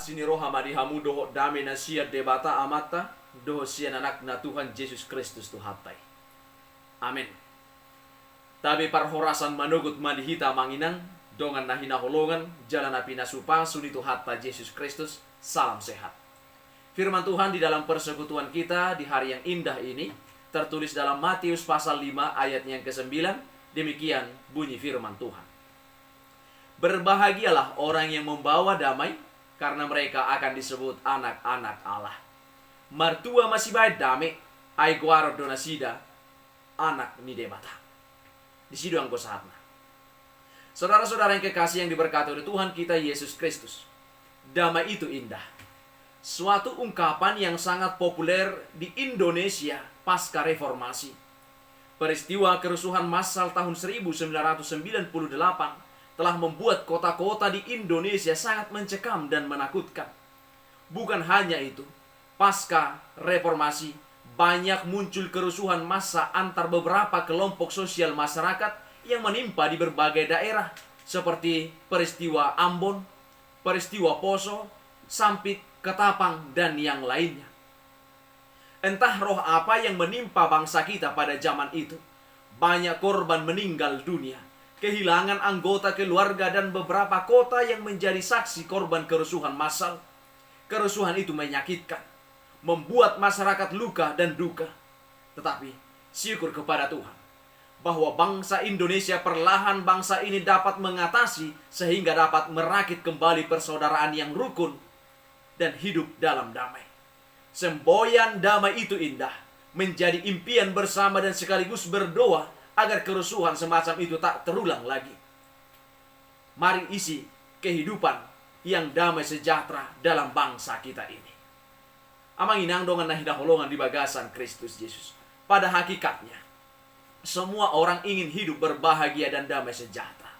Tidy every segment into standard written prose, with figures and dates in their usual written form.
sini roha madihamu doho dame na sia debata amata doho sia anak na Tuhan Yesus Kristus tu hatai. Amin. Tabi parhorasan manugut madihita manginang dongan nahina holongan jalan api nasupa suni tu hatta Yesus Kristus. Salam sehat. Firman Tuhan di dalam persekutuan kita di hari yang indah ini tertulis dalam Matius pasal 5 ayat yang ke-9. Demikian bunyi firman Tuhan. Berbahagialah orang yang membawa damai, karena mereka akan disebut anak-anak Allah. Martua masih baik damai, ai guaro donasida, anak ni debata. Di situ angko sahatna. Saudara-saudara yang kekasih yang diberkati oleh Tuhan kita Yesus Kristus. Damai itu indah. Suatu ungkapan yang sangat populer di Indonesia pasca reformasi. Peristiwa kerusuhan massal tahun 1998 telah membuat kota-kota di Indonesia sangat mencekam dan menakutkan. Bukan hanya itu, pasca reformasi banyak muncul kerusuhan massa antar beberapa kelompok sosial masyarakat yang menimpa di berbagai daerah, seperti peristiwa Ambon, peristiwa Poso, Sampit, Ketapang, dan yang lainnya. Entah roh apa yang menimpa bangsa kita pada zaman itu. Banyak korban meninggal dunia, kehilangan anggota keluarga, dan beberapa kota yang menjadi saksi korban kerusuhan massal. Kerusuhan itu menyakitkan, membuat masyarakat luka dan duka. Tetapi syukur kepada Tuhan bahwa bangsa Indonesia perlahan bangsa ini dapat mengatasi sehingga dapat merakit kembali persaudaraan yang rukun dan hidup dalam damai. Semboyan damai itu indah, menjadi impian bersama dan sekaligus berdoa agar kerusuhan semacam itu tak terulang lagi. Mari isi kehidupan yang damai sejahtera dalam bangsa kita ini. Amang inang dongan nahidah holongan di bagasan Kristus Yesus. Pada hakikatnya, semua orang ingin hidup berbahagia dan damai sejahtera.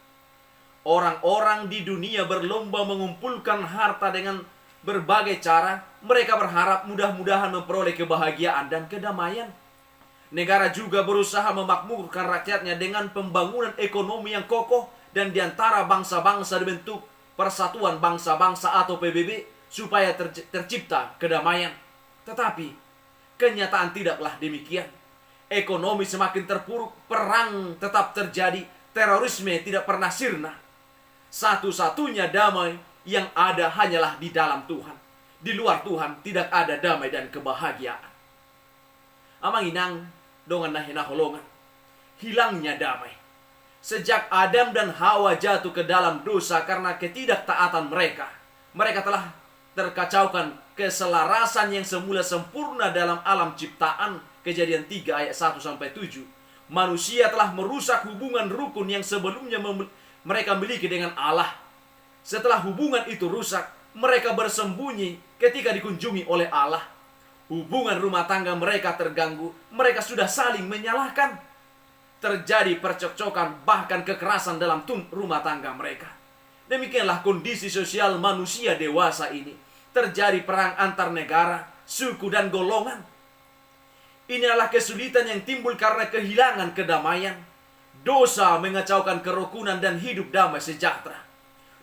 Orang-orang di dunia berlomba mengumpulkan harta dengan berbagai cara. Mereka berharap mudah-mudahan memperoleh kebahagiaan dan kedamaian. Negara juga berusaha memakmurkan rakyatnya dengan pembangunan ekonomi yang kokoh dan diantara bangsa-bangsa dibentuk Persatuan Bangsa-Bangsa atau PBB supaya tercipta kedamaian. Tetapi kenyataan tidaklah demikian. Ekonomi semakin terpuruk, perang tetap terjadi, terorisme tidak pernah sirna. Satu-satunya damai yang ada hanyalah di dalam Tuhan. Di luar Tuhan tidak ada damai dan kebahagiaan. Amang inang dongan nahina holongan, hilangnya damai. Sejak Adam dan Hawa jatuh ke dalam dosa karena ketidaktaatan mereka, mereka telah terkacaukan keselarasan yang semula sempurna dalam alam ciptaan. Kejadian 3 ayat 1-7. Manusia telah merusak hubungan rukun yang sebelumnya mereka miliki dengan Allah. Setelah hubungan itu rusak, mereka bersembunyi ketika dikunjungi oleh Allah. Hubungan rumah tangga mereka terganggu. Mereka sudah saling menyalahkan. Terjadi percekcokan, bahkan kekerasan dalam rumah tangga mereka. Demikianlah kondisi sosial manusia dewasa ini. Terjadi perang antar negara, suku, dan golongan. Inilah kesulitan yang timbul karena kehilangan kedamaian. Dosa mengacaukan kerukunan dan hidup damai sejahtera.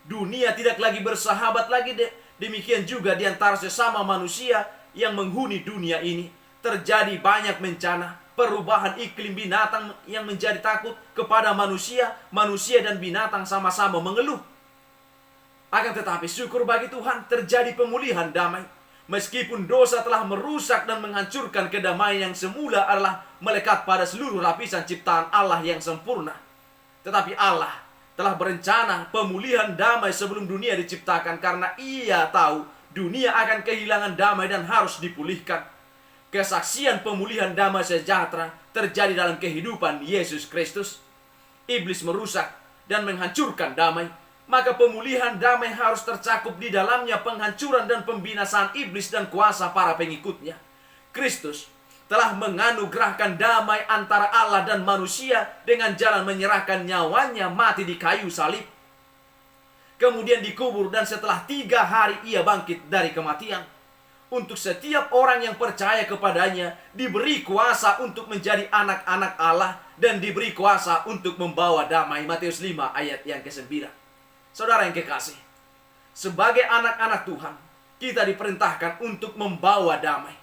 Dunia tidak lagi bersahabat lagi. Demikian juga di antara sesama manusia yang menghuni dunia ini. Terjadi banyak bencana, perubahan iklim, binatang yang menjadi takut kepada manusia. Manusia dan binatang sama-sama mengeluh. Akan tetapi syukur bagi Tuhan, terjadi pemulihan damai. Meskipun dosa telah merusak dan menghancurkan kedamaian yang semula adalah melekat pada seluruh lapisan ciptaan Allah yang sempurna. Tetapi Allah telah berencana pemulihan damai sebelum dunia diciptakan, karena Ia tahu dunia akan kehilangan damai dan harus dipulihkan. Kesaksian pemulihan damai sejahtera terjadi dalam kehidupan Yesus Kristus. Iblis merusak dan menghancurkan damai, maka pemulihan damai harus tercakup di dalamnya penghancuran dan pembinasaan iblis dan kuasa para pengikutnya. Kristus telah menganugerahkan damai antara Allah dan manusia dengan jalan menyerahkan nyawanya mati di kayu salib. Kemudian dikubur dan setelah 3 hari Ia bangkit dari kematian. Untuk setiap orang yang percaya kepadanya diberi kuasa untuk menjadi anak-anak Allah dan diberi kuasa untuk membawa damai. Matius 5 ayat yang ke-9. Saudara yang kekasih, sebagai anak-anak Tuhan, kita diperintahkan untuk membawa damai.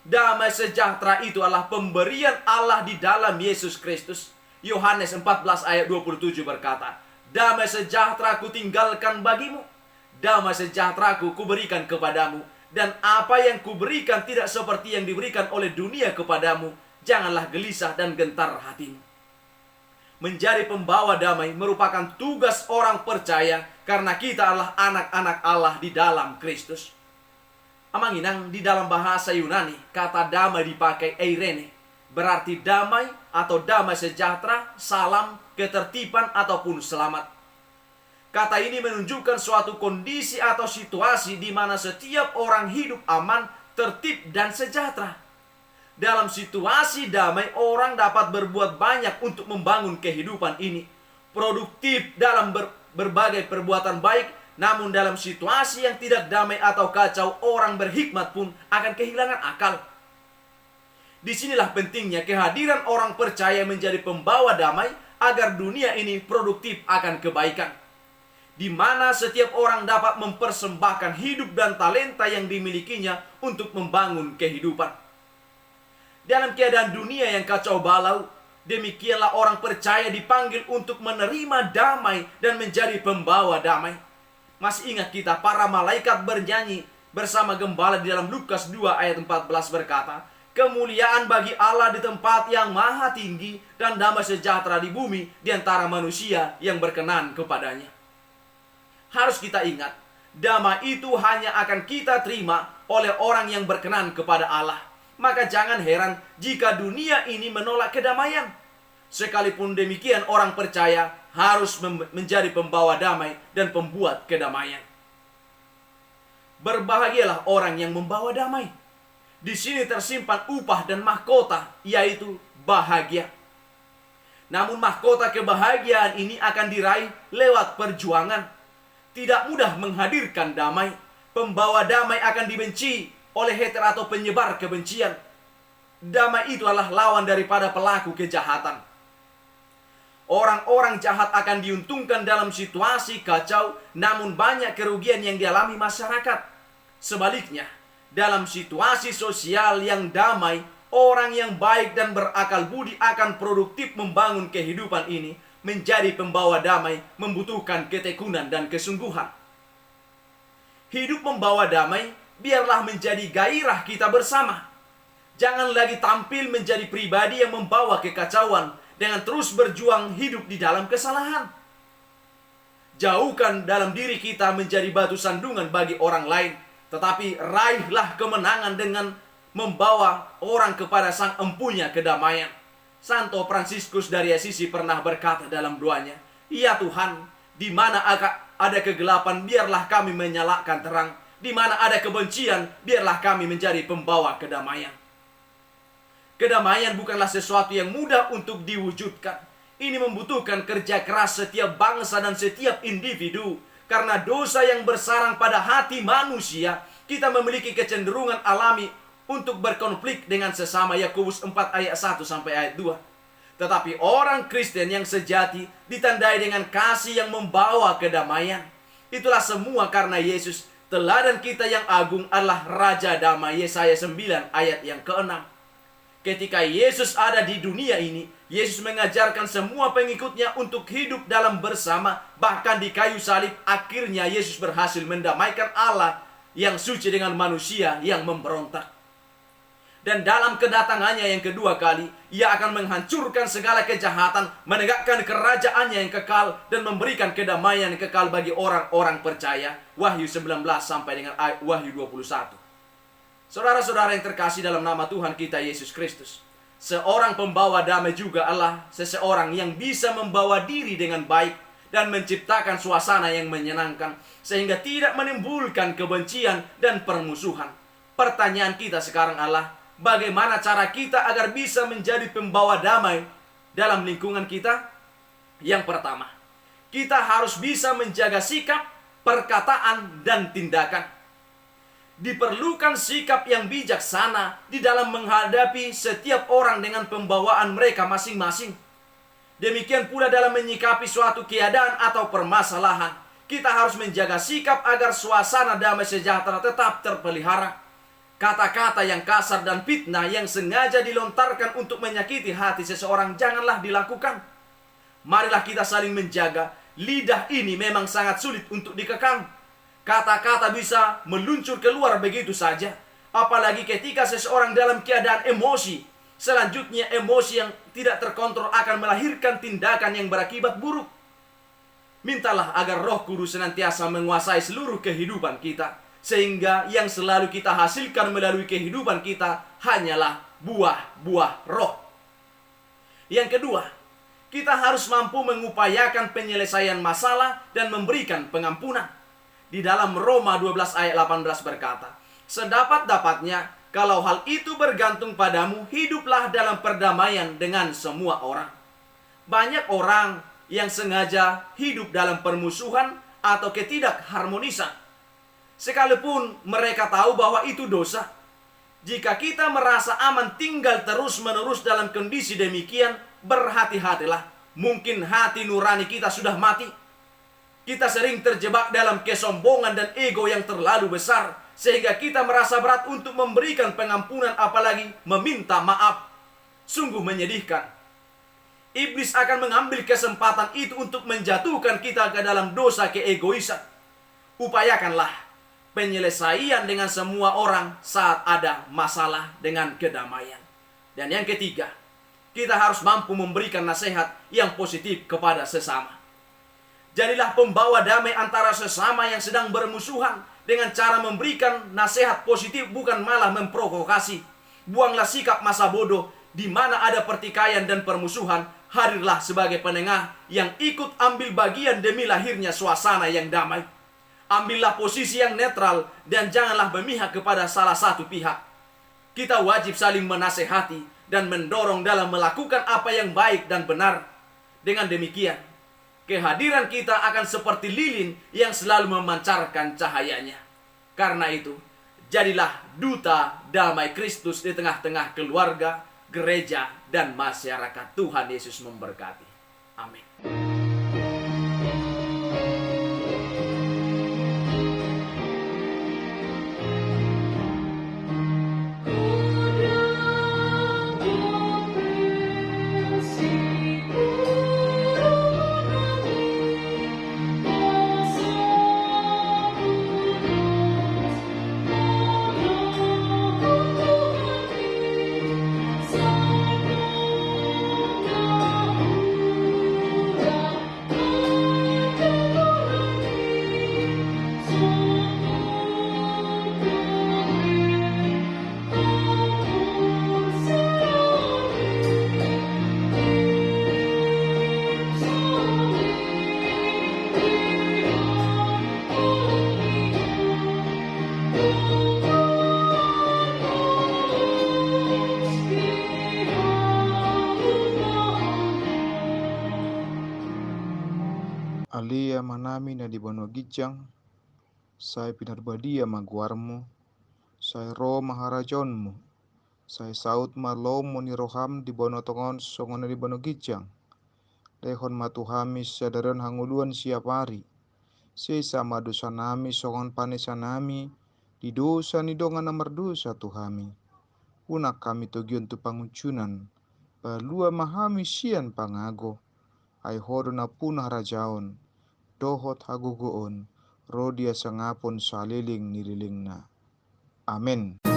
Damai sejahtera itu adalah pemberian Allah di dalam Yesus Kristus. Yohanes 14 ayat 27 berkata, damai sejahtera ku tinggalkan bagimu, damai sejahtera ku berikan kepadamu, dan apa yang kuberikan tidak seperti yang diberikan oleh dunia kepadamu. Janganlah gelisah dan gentar hatimu. Menjadi pembawa damai merupakan tugas orang percaya karena kita adalah anak-anak Allah di dalam Kristus. Amanginang, di dalam bahasa Yunani, kata damai dipakai eirene, berarti damai atau damai sejahtera, salam, ketertiban ataupun selamat. Kata ini menunjukkan suatu kondisi atau situasi di mana setiap orang hidup aman, tertib, dan sejahtera. Dalam situasi damai, orang dapat berbuat banyak untuk membangun kehidupan ini. Produktif dalam berbagai perbuatan baik, namun dalam situasi yang tidak damai atau kacau, orang berhikmat pun akan kehilangan akal. Disinilah pentingnya kehadiran orang percaya menjadi pembawa damai agar dunia ini produktif akan kebaikan. Di mana setiap orang dapat mempersembahkan hidup dan talenta yang dimilikinya untuk membangun kehidupan. Dalam keadaan dunia yang kacau balau, demikianlah orang percaya dipanggil untuk menerima damai dan menjadi pembawa damai. Masih ingat kita para malaikat bernyanyi bersama gembala di dalam Lukas 2 ayat 14 berkata, kemuliaan bagi Allah di tempat yang maha tinggi dan damai sejahtera di bumi di antara manusia yang berkenan kepadanya. Harus kita ingat, damai itu hanya akan kita terima oleh orang yang berkenan kepada Allah. Maka jangan heran jika dunia ini menolak kedamaian. Sekalipun demikian, orang percaya harus menjadi pembawa damai dan pembuat kedamaian. Berbahagialah orang yang membawa damai. Di sini tersimpan upah dan mahkota, yaitu bahagia. Namun mahkota kebahagiaan ini akan diraih lewat perjuangan. Tidak mudah menghadirkan damai. Pembawa damai akan dibenci oleh hater atau penyebar kebencian. Damai itu adalah lawan daripada pelaku kejahatan. Orang-orang jahat akan diuntungkan dalam situasi kacau, namun banyak kerugian yang dialami masyarakat. Sebaliknya, dalam situasi sosial yang damai, orang yang baik dan berakal budi akan produktif membangun kehidupan ini. Menjadi pembawa damai membutuhkan ketekunan dan kesungguhan. Hidup membawa damai biarlah menjadi gairah kita bersama. Jangan lagi tampil menjadi pribadi yang membawa kekacauan dengan terus berjuang hidup di dalam kesalahan. Jauhkan dalam diri kita menjadi batu sandungan bagi orang lain, tetapi raihlah kemenangan dengan membawa orang kepada sang empunya kedamaian. Santo Fransiskus dari Assisi pernah berkata dalam doanya, "Ya Tuhan, di mana ada kegelapan, biarlah kami menyalakan terang. Di mana ada kebencian, biarlah kami menjadi pembawa kedamaian." Kedamaian bukanlah sesuatu yang mudah untuk diwujudkan. Ini membutuhkan kerja keras setiap bangsa dan setiap individu. Karena dosa yang bersarang pada hati manusia, kita memiliki kecenderungan alami untuk berkonflik dengan sesama. Yakobus 4 ayat 1 sampai ayat 2. Tetapi orang Kristen yang sejati ditandai dengan kasih yang membawa kedamaian. Itulah semua karena Yesus. Teladan kita yang agung adalah Raja Damai. Yesaya 9 ayat yang ke-6. Ketika Yesus ada di dunia ini, Yesus mengajarkan semua pengikutnya untuk hidup dalam bersama. Bahkan di kayu salib, akhirnya Yesus berhasil mendamaikan Allah yang suci dengan manusia yang memberontak. Dan dalam kedatangannya yang kedua kali, Ia akan menghancurkan segala kejahatan, menegakkan kerajaannya yang kekal, dan memberikan kedamaian yang kekal bagi orang-orang percaya. Wahyu 19 sampai dengan Wahyu 21. Saudara-saudara yang terkasih dalam nama Tuhan kita Yesus Kristus, seorang pembawa damai juga adalah seseorang yang bisa membawa diri dengan baik dan menciptakan suasana yang menyenangkan, sehingga tidak menimbulkan kebencian dan permusuhan. Pertanyaan kita sekarang adalah, bagaimana cara kita agar bisa menjadi pembawa damai dalam lingkungan kita? Yang pertama, kita harus bisa menjaga sikap, perkataan, dan tindakan. Diperlukan sikap yang bijaksana di dalam menghadapi setiap orang dengan pembawaan mereka masing-masing. Demikian pula dalam menyikapi suatu keadaan atau permasalahan. Kita harus menjaga sikap agar suasana damai sejahtera tetap terpelihara. Kata-kata yang kasar dan fitnah yang sengaja dilontarkan untuk menyakiti hati seseorang janganlah dilakukan. Marilah kita saling menjaga. Lidah ini memang sangat sulit untuk dikekang. Kata-kata bisa meluncur keluar begitu saja. Apalagi ketika seseorang dalam keadaan emosi. Selanjutnya emosi yang tidak terkontrol akan melahirkan tindakan yang berakibat buruk. Mintalah agar Roh Kudus senantiasa menguasai seluruh kehidupan kita. Sehingga yang selalu kita hasilkan melalui kehidupan kita hanyalah buah-buah roh. Yang kedua, kita harus mampu mengupayakan penyelesaian masalah dan memberikan pengampunan. Di dalam Roma 12 ayat 18 berkata, sedapat-dapatnya kalau hal itu bergantung padamu, hiduplah dalam perdamaian dengan semua orang. Banyak orang yang sengaja hidup dalam permusuhan atau ketidakharmonisan. Sekalipun mereka tahu bahwa itu dosa. Jika kita merasa aman tinggal terus-menerus dalam kondisi demikian, berhati-hatilah. Mungkin hati nurani kita sudah mati. Kita sering terjebak dalam kesombongan dan ego yang terlalu besar, sehingga kita merasa berat untuk memberikan pengampunan apalagi meminta maaf. Sungguh menyedihkan. Iblis akan mengambil kesempatan itu untuk menjatuhkan kita ke dalam dosa keegoisan. Upayakanlah penyelesaian dengan semua orang saat ada masalah dengan kedamaian. Dan yang ketiga, kita harus mampu memberikan nasihat yang positif kepada sesama. Jadilah pembawa damai antara sesama yang sedang bermusuhan dengan cara memberikan nasihat positif, bukan malah memprovokasi. Buanglah sikap masa bodoh di mana ada pertikaian dan permusuhan. Hadirlah sebagai penengah yang ikut ambil bagian demi lahirnya suasana yang damai. Ambillah posisi yang netral dan janganlah memihak kepada salah satu pihak. Kita wajib saling menasehati dan mendorong dalam melakukan apa yang baik dan benar. Dengan demikian, kehadiran kita akan seperti lilin yang selalu memancarkan cahayanya. Karena itu, jadilah duta damai Kristus di tengah-tengah keluarga, gereja, dan masyarakat. Tuhan Yesus memberkati. Amin. Alia manami na di bono gijang, sai pinarbadia maguarmu, sai ro maharajonmu, sai saut malomo ni roham di bono tongon songona di bono gijang. Lehon matuhami sadaron hanguluan siap hari, sesa madosa nami songon panesa nami, di dosa ni dongan namar dosa tuhami. Unak kami togion tu panguncunan, palua mahami sian pangago, ai hodo na punah rajaon, dohot hagugoon, rodia sangapon saliling nililingna. Amin.